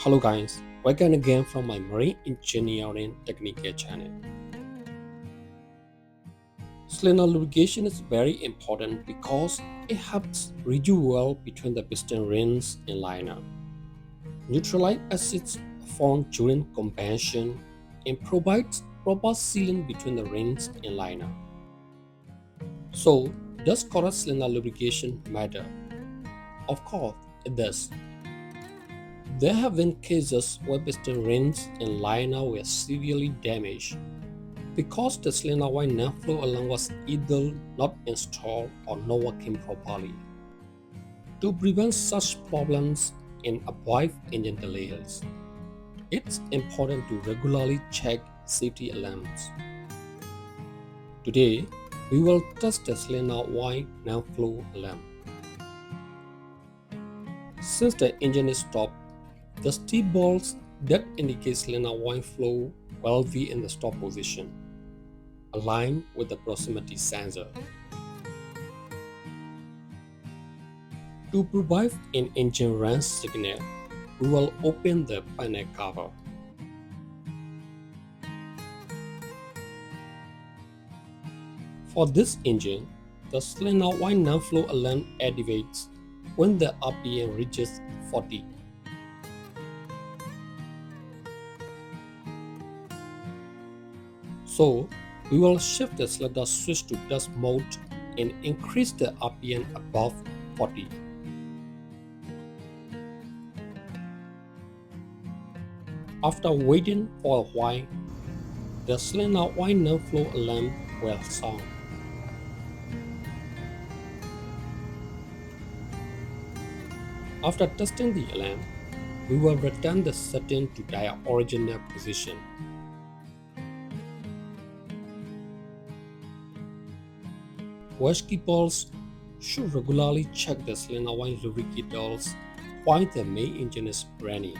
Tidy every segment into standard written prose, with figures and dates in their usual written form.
Hello guys, welcome again from my marine engineering technique channel. Cylinder lubrication is very important because it helps reduce oil between the piston rings and liner, neutralize acids formed during combustion, and provides proper sealing between the rings and liner. So, does correct cylinder lubrication matter? Of course, it does. There have been cases where piston rings and liner were severely damaged because the cylinder wide flow alarm was either not installed or not working properly. To prevent such problems and avoid engine delays, it's important to regularly check safety alarms. Today, we will test the cylinder wide flow alarm. Since the engine is stopped, the steel balls that indicate cylinder wide flow will be in the stop position, aligned with the proximity sensor. To provide an engine run signal, we will open the panel cover. For this engine, the cylinder wide flow alarm activates when the RPM reaches 40. So, we will shift the cylinder switch to dust mode and increase the RPM above 40. After waiting for a while, the cylinder wide flow alarm will sound. After testing the alarm, we will return the setting to their original position. Watch keepers should regularly check the cylinder wide lubricators while the main engine is running.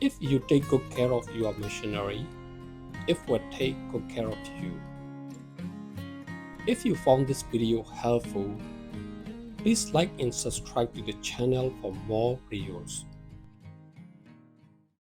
If you take good care of your machinery, it will take good care of you. If you found this video helpful, please like and subscribe to the channel for more videos.